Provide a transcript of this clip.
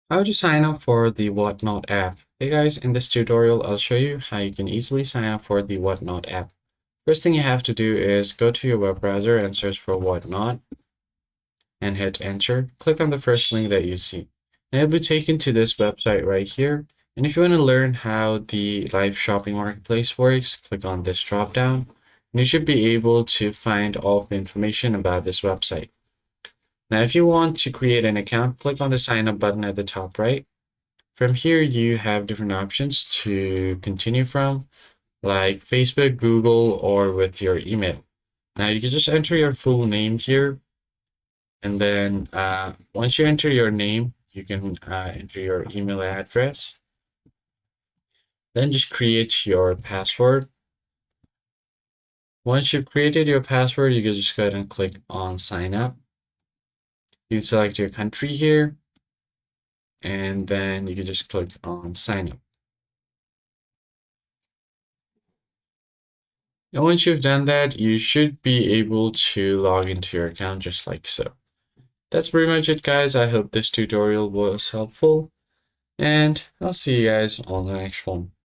How to sign up for the Whatnot app. Hey guys, in this tutorial, I'll show you how you can easily sign up for the Whatnot app. First thing you have to do is go to your web browser and search for Whatnot and hit enter. Click on the first link that you see. And you'll be taken to this website right here. And if you want to learn how the live shopping marketplace works, click on this drop down. And you should be able to find all of the information about this website. Now, if you want to create an account, click on the sign up button at the top right. From here, you have different options to continue from, like Facebook, Google, or with your email. Now, you can just enter your full name here. And then once you enter your name, you can enter your email address. Then just create your password. Once you've created your password, you can just go ahead and click on sign up. You can select your country here, and then you can just click on sign up. And once you've done that, you should be able to log into your account just like so. That's pretty much it, guys. I hope this tutorial was helpful, and I'll see you guys on the next one.